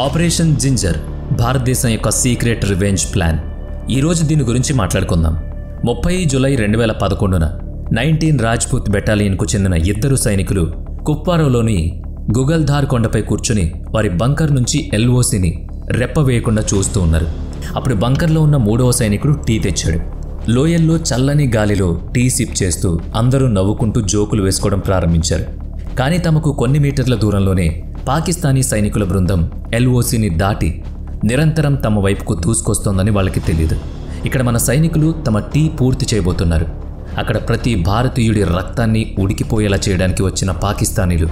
Operation ginger భారతదేశం యొక్క secret revenge plan. ఈరోజు దీని గురించి మాట్లాడుకుందాం. 30 జూలై 2011న 19 రాజ్పూత్ బెటాలియన్కు చెందిన ఇద్దరు సైనికులు కుప్వారాలోని గుగల్ధార్ కొండపై కూర్చుని వారి బంకర్ నుంచి ఎల్ఓసిని రెప్పవేయకుండా చూస్తూ ఉన్నారు. అప్పుడు బంకర్లో ఉన్న 3వ సైనికుడు టీ తెచ్చాడు. లోయల్లో చల్లని గాలిలో టీ సిప్ చేస్తూ అందరూ నవ్వుకుంటూ జోకులు వేసుకోవడం ప్రారంభించారు. కానీ తమకు కొన్ని మీటర్ల దూరంలోనే పాకిస్తానీ సైనికుల బృందం ఎల్ఓసిని దాటి నిరంతరం తమ వైపుకు దూసుకొస్తోందని వాళ్ళకి తెలియదు. ఇక్కడ మన సైనికులు తమ టీ పూర్తి చేయబోతున్నారు. అక్కడ ప్రతి భారతీయుడి రక్తాన్ని ఉడికిపోయేలా చేయడానికి వచ్చిన పాకిస్తానీలు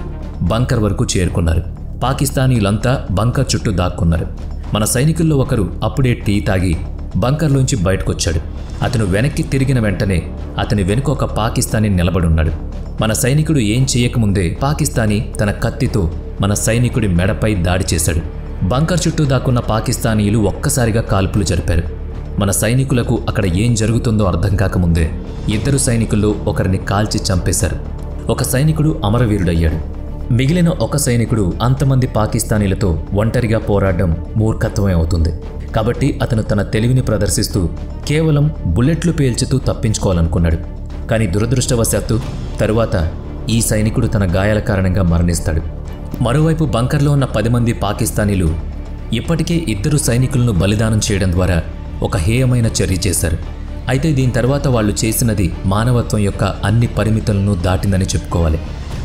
బంకర్ వరకు చేరుకున్నారు. పాకిస్తానీలంతా బంకర్ చుట్టూ దాక్కున్నారు. మన సైనికుల్లో ఒకరు అప్పుడే టీ తాగి బంకర్లోంచి బయటకొచ్చాడు. అతను వెనక్కి తిరిగిన వెంటనే అతని వెనుక ఒక పాకిస్తానీ నిలబడున్నాడు. మన సైనికుడు ఏం చేయకముందే పాకిస్తానీ తన కత్తితో మన సైనికుడి మెడపై దాడి చేశాడు. బంకర్ చుట్టూ దాక్కున్న పాకిస్తానీయులు ఒక్కసారిగా కాల్పులు జరిపారు. మన సైనికులకు అక్కడ ఏం జరుగుతుందో అర్థం కాకముందే ఇద్దరు సైనికుల్లో ఒకరిని కాల్చి చంపేశారు. ఒక సైనికుడు అమరవీరుడయ్యాడు. మిగిలిన ఒక సైనికుడు అంతమంది పాకిస్తానీలతో ఒంటరిగా పోరాడడం మూర్ఖత్వమే అవుతుంది. కాబట్టి అతను తన తెలివిని ప్రదర్శిస్తూ కేవలం బుల్లెట్లు పేల్చుతూ తప్పించుకోవాలనుకున్నాడు. కానీ దురదృష్టవశాత్తు తరువాత ఈ సైనికుడు తన గాయాల కారణంగా మరణిస్తాడు. మరోవైపు బంకర్లో ఉన్న 10 మంది పాకిస్తానీలు ఇప్పటికే ఇద్దరు సైనికులను బలిదానం చేయడం ద్వారా ఒక హేయమైన చర్య చేశారు. అయితే దీని తర్వాత వాళ్ళు చేసినది మానవత్వం యొక్క అన్ని పరిమితులను దాటిందని చెప్పుకోవాలి.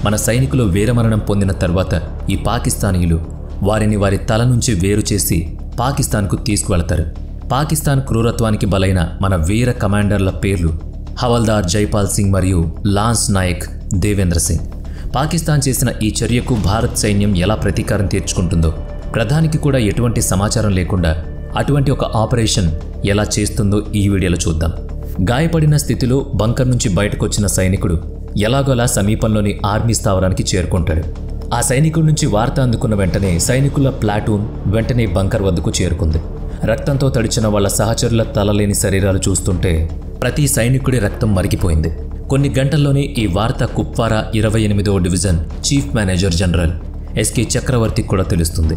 మన సైనికులు వీరమరణం పొందిన తర్వాత ఈ పాకిస్తానీయులు వారిని వారి తల నుంచి వేరు చేసి పాకిస్తాన్కు తీసుకువెళతారు. పాకిస్తాన్ క్రూరత్వానికి బలైన మన వీర కమాండర్ల పేర్లు హవల్దార్ జైపాల్ సింగ్ మరియు లాన్స్ నాయక్ దేవేంద్ర సింగ్. పాకిస్తాన్ చేసిన ఈ చర్యకు భారత్ సైన్యం ఎలా ప్రతీకారం తీర్చుకుంటుందో, ప్రధానికి కూడా ఎటువంటి సమాచారం లేకుండా అటువంటి ఒక ఆపరేషన్ ఎలా చేస్తుందో ఈ వీడియోలో చూద్దాం. గాయపడిన స్థితిలో బంకర్ నుంచి బయటకొచ్చిన సైనికుడు ఎలాగోలా సమీపంలోని ఆర్మీ స్థావరానికి చేరుకుంటాడు. ఆ సైనికుడి నుంచి వార్త అందుకున్న వెంటనే సైనికుల ప్లాటూన్ వెంటనే బంకర్ వద్దకు చేరుకుంది. రక్తంతో తడిచిన వాళ్ల సహచరుల తలలేని శరీరాలు చూస్తుంటే ప్రతి సైనికుడి రక్తం మరిగిపోయింది. కొన్ని గంటల్లోనే ఈ వార్త కుప్వారా 28వ division chief manager general S K చక్రవర్తికి కూడా తెలుస్తుంది.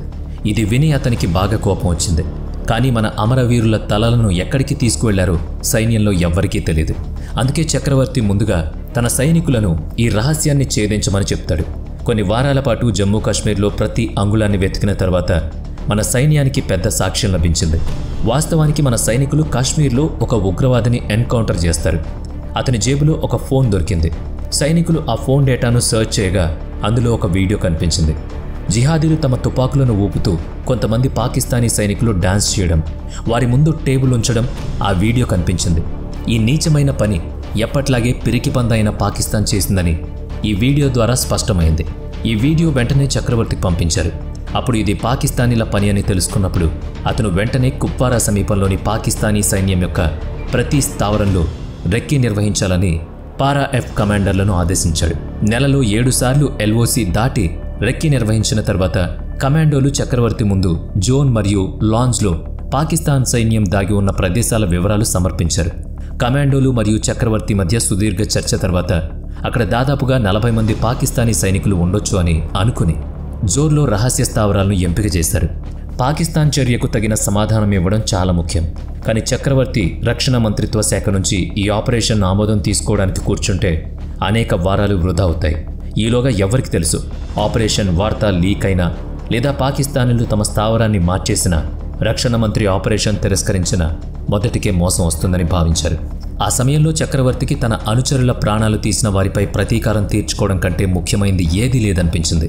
ఇది విని అతనికి బాగా కోపం వచ్చింది. కానీ మన అమరవీరుల తలలను ఎక్కడికి తీసుకువెళ్లారో సైన్యంలో ఎవ్వరికీ తెలియదు. అందుకే చక్రవర్తి ముందుగా తన సైనికులను ఈ రహస్యాన్ని ఛేదించమని చెప్తాడు. కొన్ని వారాల పాటు జమ్మూ కాశ్మీర్లో ప్రతి అంగుళాన్ని వెతికిన తర్వాత మన సైన్యానికి పెద్ద సాక్ష్యం లభించింది. వాస్తవానికి మన సైనికులు కాశ్మీర్లో ఒక ఉగ్రవాదిని ఎన్కౌంటర్ చేస్తారు. అతని జేబులో ఒక ఫోన్ దొరికింది. సైనికులు ఆ ఫోన్ డేటాను సర్చ్ చేయగా అందులో ఒక వీడియో కనిపించింది. జిహాదీలు తమ తుపాకులను ఊపుతూ కొంతమంది పాకిస్తానీ సైనికులు డాన్స్ చేయడం, వారి ముందు టేబుల్ ఉంచడం ఆ వీడియో కనిపించింది. ఈ నీచమైన పని ఎప్పట్లాగే పిరికిపందైన పాకిస్తాన్ చేసిందని ఈ వీడియో ద్వారా స్పష్టమైంది. ఈ వీడియో వెంటనే చక్రవర్తికి పంపించారు. అప్పుడు ఇది పాకిస్తానీల పని అని తెలుసుకున్నప్పుడు అతను వెంటనే కుప్వారా సమీపంలోని పాకిస్తానీ సైన్యం యొక్క ప్రతి స్థావరంలో రెక్కీ నిర్వహించాలని పారా ఎఫ్ కమాండర్లను ఆదేశించాడు. నెలలో 7 సార్లు ఎల్ఓసి దాటి రెక్కీ నిర్వహించిన తర్వాత కమాండోలు చక్రవర్తి ముందు జోన్ మరియు లాంజ్లో పాకిస్తాన్ సైన్యం దాగి ఉన్న ప్రదేశాల వివరాలు సమర్పించారు. కమాండోలు మరియు చక్రవర్తి మధ్య సుదీర్ఘ చర్చ తర్వాత అక్కడ దాదాపుగా 40 మంది పాకిస్తానీ సైనికులు ఉండొచ్చు అని అనుకుని జోర్లో రహస్య స్థావరాలను ఎంపిక చేశారు. పాకిస్తాన్ చర్యకు తగిన సమాధానం ఇవ్వడం చాలా ముఖ్యం. కానీ చక్రవర్తి రక్షణ మంత్రిత్వ శాఖ నుంచి ఈ ఆపరేషన్ ఆమోదం తీసుకోవడానికి కూర్చుంటే అనేక వారాలు వృధా అవుతాయి. ఈలోగా ఎవరికి తెలుసు, ఆపరేషన్ వార్త లీక్ అయినా లేదా పాకిస్తానీలు తమ స్థావరాన్ని మార్చేసిన రక్షణ మంత్రి ఆపరేషన్ తిరస్కరించిన మొదటికే మోసం వస్తుందని భావించారు. ఆ సమయంలో చక్రవర్తికి తన అనుచరుల ప్రాణాలు తీసిన వారిపై ప్రతీకారం తీర్చుకోవడం కంటే ముఖ్యమైనది ఏదీ లేదనిపించింది.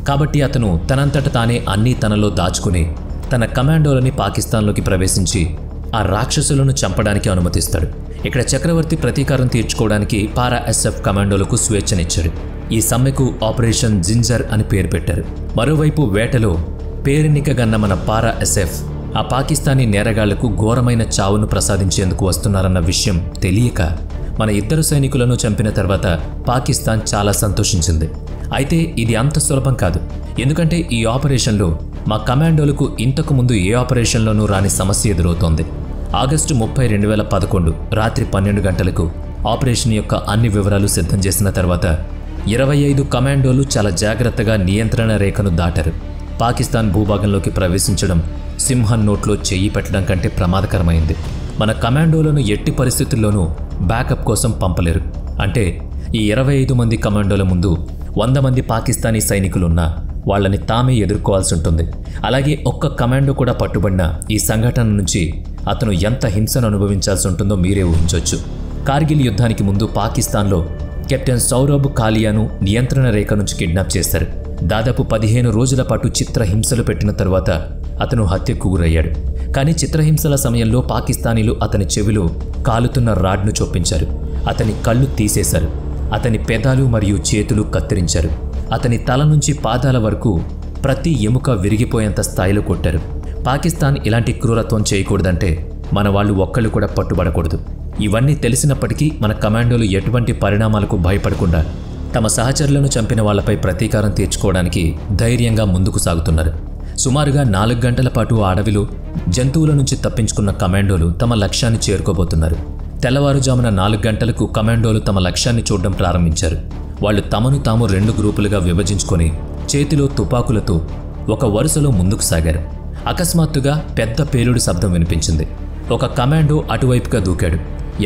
కాబట్టి అతను తనంతట తానే అన్నీ తనలో దాచుకుని తన కమాండోలని పాకిస్తాన్లోకి ప్రవేశించి ఆ రాక్షసులను చంపడానికి అనుమతిస్తాడు. ఇక్కడ చక్రవర్తి ప్రతీకారం తీర్చుకోవడానికి పారా ఎస్ఎఫ్ కమాండోలకు స్వేచ్ఛనిచ్చాడు. ఈ సమ్మెకు ఆపరేషన్ జింజర్ అని పేరు పెట్టారు. మరోవైపు వేటలో పేరెన్నికగన్న మన పారా ఎస్ఎఫ్ ఆ పాకిస్తానీ నేరగాళ్లకు ఘోరమైన చావును ప్రసాదించేందుకు వస్తున్నారన్న విషయం తెలియక మన ఇద్దరు సైనికులను చంపిన తర్వాత పాకిస్తాన్ చాలా సంతోషించింది. అయితే ఇది అంత సులభం కాదు. ఎందుకంటే ఈ ఆపరేషన్లో మా కమాండోలకు ఇంతకు ముందు ఏ ఆపరేషన్లోనూ రాని సమస్య ఎదురవుతోంది. ఆగస్టు 30, 2011 రాత్రి 12 గంటలకు ఆపరేషన్ యొక్క అన్ని వివరాలు సిద్ధం చేసిన తర్వాత 25 కమాండోలు చాలా జాగ్రత్తగా నియంత్రణ రేఖను దాటారు. పాకిస్తాన్ భూభాగంలోకి ప్రవేశించడం సింహం నోట్లో చెయ్యి పెట్టడం కంటే ప్రమాదకరమైంది. మన కమాండోలను ఎట్టి పరిస్థితుల్లోనూ బ్యాకప్ కోసం పంపలేరు. అంటే ఈ 25 మంది కమాండోల ముందు 100 మంది పాకిస్తానీ సైనికులున్నా వాళ్ళని తామే ఎదుర్కోవాల్సి ఉంటుంది. అలాగే ఒక్క కమాండో కూడా పట్టుబడిన ఈ సంఘటన నుంచి అతను ఎంత హింసను అనుభవించాల్సి ఉంటుందో మీరే ఊహించవచ్చు. కార్గిల్ యుద్ధానికి ముందు పాకిస్తాన్లో కెప్టెన్ సౌరభ్ కాలియాను నియంత్రణ రేఖ నుంచి కిడ్నాప్ చేశారు. దాదాపు 15 రోజుల పాటు చిత్రహింసలు పెట్టిన తరువాత అతను హత్యకు గురయ్యాడు. కానీ చిత్రహింసల సమయంలో పాకిస్తానీలు అతని చెవిలో కాలుతున్న రాడ్ను చొప్పించారు. అతని కళ్ళు తీసేశారు. అతని పెదాలు మరియు చేతులు కత్తిరించారు. అతని తల నుంచి పాదాల వరకు ప్రతి ఎముక విరిగిపోయేంత స్థాయిలో కొట్టారు. పాకిస్తాన్ ఇలాంటి క్రూరత్వం చేయకూడదంటే మన వాళ్ళు ఒక్కళ్ళు కూడా పట్టుబడకూడదు. ఇవన్నీ తెలిసినప్పటికీ మన కమాండోలు ఎటువంటి పరిణామాలకు భయపడకుండా తమ సహచరులను చంపిన వాళ్లపై ప్రతీకారం తీర్చుకోవడానికి ధైర్యంగా ముందుకు సాగుతున్నారు. సుమారుగా 4 గంటల పాటు ఆ అడవిలో జంతువుల నుంచి తప్పించుకున్న కమాండోలు తమ లక్ష్యాన్ని చేరుకోబోతున్నారు. తెల్లవారుజామున 4 గంటలకు కమాండోలు తమ లక్ష్యాన్ని చూడడం ప్రారంభించారు. వాళ్ళు తమను తాము 2 గ్రూపులుగా విభజించుకొని చేతిలో తుపాకులతో ఒక వరుసలో ముందుకు సాగారు. అకస్మాత్తుగా పెద్ద పేలుడు శబ్దం వినిపించింది. ఒక కమాండో అటువైపుగా దూకాడు.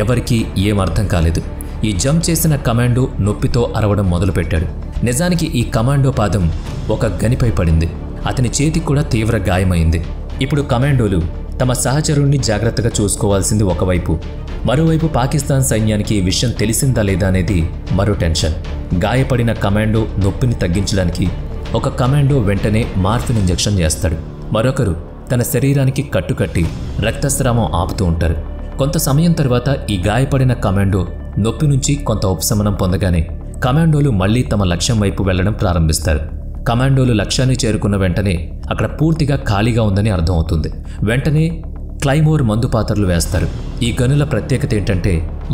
ఎవరికీ ఏం అర్థం కాలేదు. ఈ జంప్ చేసిన కమాండో నొప్పితో అరవడం మొదలుపెట్టాడు. నిజానికి ఈ కమాండో పాదం ఒక గనిపై పడింది. అతని చేతికి కూడా తీవ్ర గాయమైంది. ఇప్పుడు కమాండోలు తమ సహచరుణ్ణి జాగ్రత్తగా చూసుకోవాల్సింది ఒకవైపు, మరోవైపు పాకిస్తాన్ సైన్యానికి ఈ విషయం తెలిసిందా లేదా అనేది మరో టెన్షన్. గాయపడిన కమాండో నొప్పిని తగ్గించడానికి ఒక కమాండో వెంటనే మార్ఫిన్ ఇంజెక్షన్ చేస్తాడు. మరొకరు తన శరీరానికి కట్టుకట్టి రక్తస్రావం ఆపుతూ ఉంటారు. కొంత సమయం తర్వాత ఈ గాయపడిన కమాండో నొప్పి నుంచి కొంత ఉపశమనం పొందగానే కమాండోలు మళ్లీ తమ లక్ష్యం వైపు వెళ్లడం ప్రారంభిస్తారు. కమాండోలు లక్ష్యాన్ని చేరుకున్న వెంటనే అక్కడ పూర్తిగా ఖాళీగా ఉందని అర్థమవుతుంది. వెంటనే క్లైమోర్ మందు పాత్రలు వేస్తారు. ఈ గనుల ప్రత్యేకత ఏంటంటే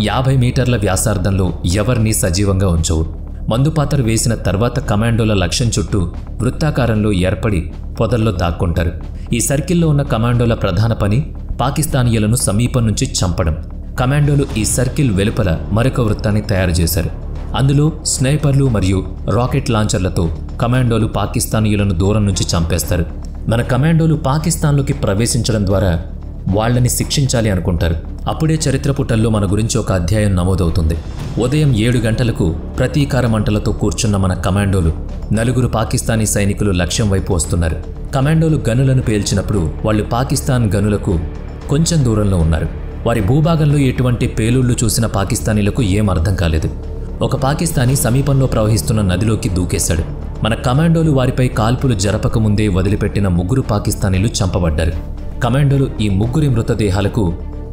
50 మీటర్ల వ్యాసార్థంలో ఎవరినీ సజీవంగా ఉంచవు. మందు పాత్ర వేసిన తర్వాత కమాండోల లక్ష్యం చుట్టూ వృత్తాకారంలో ఏర్పడి పొదల్లో దాక్కుంటారు. ఈ సర్కిల్లో ఉన్న కమాండోల ప్రధాన పని పాకిస్తానీయులను సమీపం నుంచి చంపడం. కమాండోలు ఈ సర్కిల్ వెలుపల మరొక వృత్తాన్ని తయారు చేశారు. అందులో స్నైపర్లు మరియు రాకెట్ లాంచర్లతో కమాండోలు పాకిస్తానీయులను దూరం నుంచి చంపేస్తారు. మన కమాండోలు పాకిస్తాన్లోకి ప్రవేశించడం ద్వారా వాళ్లని శిక్షించాలి అనుకుంటారు. అప్పుడే చరిత్ర పుటల్లో మన గురించి ఒక అధ్యాయం నమోదవుతుంది. ఉదయం 7 గంటలకు ప్రతీకార మంటలతో కూర్చున్న మన కమాండోలు 4 పాకిస్తానీ సైనికులు లక్ష్యం వైపు వస్తున్నారు. కమాండోలు గనులను పేల్చినప్పుడు వాళ్ళు పాకిస్తాన్ గనులకు కొంచెం దూరంలో ఉన్నారు. వారి భూభాగంలో ఎటువంటి పేలుళ్లు చూసిన పాకిస్తానీలకు ఏం అర్థం కాలేదు. ఒక పాకిస్తానీ సమీపంలో ప్రవహిస్తున్న నదిలోకి దూకేశాడు. మన కమాండోలు వారిపై కాల్పులు జరపకముందే వదిలిపెట్టిన 3 పాకిస్తానీలు చంపబడ్డారు. కమాండోలు ఈ 3 మృతదేహాలకు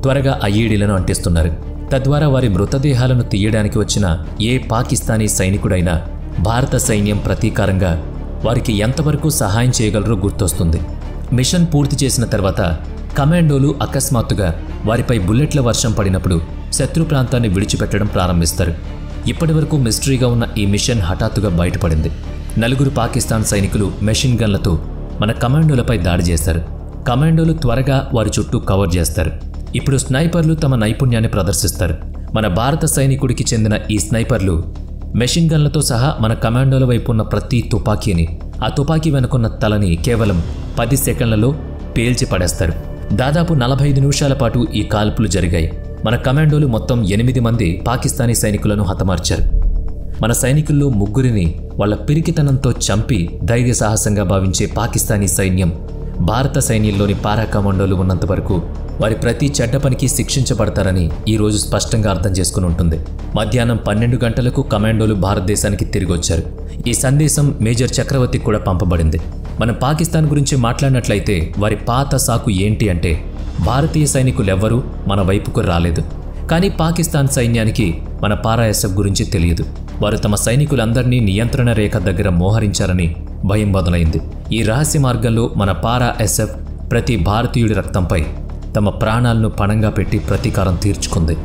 త్వరగా ఐఈడీలను అంటిస్తున్నారు. తద్వారా వారి మృతదేహాలను తీయడానికి వచ్చిన ఏ పాకిస్తానీ సైనికుడైనా భారత సైన్యం ప్రతీకారంగా వారికి ఎంతవరకు సహాయం చేయగలరో గుర్తొస్తుంది. మిషన్ పూర్తి చేసిన తర్వాత కమాండోలు అకస్మాత్తుగా వారిపై బుల్లెట్ల వర్షం పడినప్పుడు శత్రు ప్రాంతాన్ని విడిచిపెట్టడం ప్రారంభిస్తారు. ఇప్పటివరకు మిస్టరీగా ఉన్న ఈ మిషన్ హఠాత్తుగా బయటపడింది. 4 పాకిస్తాన్ సైనికులు మెషిన్ గన్లతో మన కమాండోలపై దాడి చేశారు. కమాండోలు త్వరగా వారి చుట్టూ కవర్ చేస్తారు. ఇప్పుడు స్నైపర్లు తమ నైపుణ్యాన్ని ప్రదర్శిస్తారు. మన భారత సైనికుడికి చెందిన ఈ స్నైపర్లు మెషిన్ గన్లతో సహా మన కమాండోల వైపు ఉన్న ప్రతి తుపాకీని, ఆ తుపాకీ వెనుకున్న తలని కేవలం 10 సెకండ్లలో పేల్చి పడేస్తారు. దాదాపు 45 నిమిషాల పాటు ఈ కాల్పులు జరిగాయి. మన కమాండోలు మొత్తం 8 మంది పాకిస్తానీ సైనికులను హతమార్చారు. మన సైనికుల్లో 3 వాళ్ళ పిరికితనంతో చంపి ధైర్య సాహసంగా భావించే పాకిస్తానీ సైన్యం భారత సైన్యంలోని పారా కమాండోలు ఉన్నంత వరకు వారి ప్రతి చెడ్డ పనికి శిక్షించబడతారని ఈరోజు స్పష్టంగా అర్థం చేసుకుని ఉంటుంది. మధ్యాహ్నం 12 గంటలకు కమాండోలు భారతదేశానికి తిరిగి వచ్చారు. ఈ సందేశం మేజర్ చక్రవర్తికి కూడా పంపబడింది. మనం పాకిస్తాన్ గురించి మాట్లాడినట్లయితే వారి పాత సాకు ఏంటి అంటే భారతీయ సైనికులెవ్వరూ మన వైపుకు రాలేదు. కానీ పాకిస్తాన్ సైన్యానికి మన పారా ఎస్ఎఫ్ గురించి తెలియదు. వారు తమ సైనికులందరినీ నియంత్రణ రేఖ దగ్గర మోహరించారని భయం మొదలైంది. ఈ రహస్య మార్గంలో మన పారా ఎస్ఎఫ్ ప్రతి భారతీయుడి రక్తంపై తమ ప్రాణాలను పణంగా పెట్టి ప్రతీకారం తీర్చుకుంది.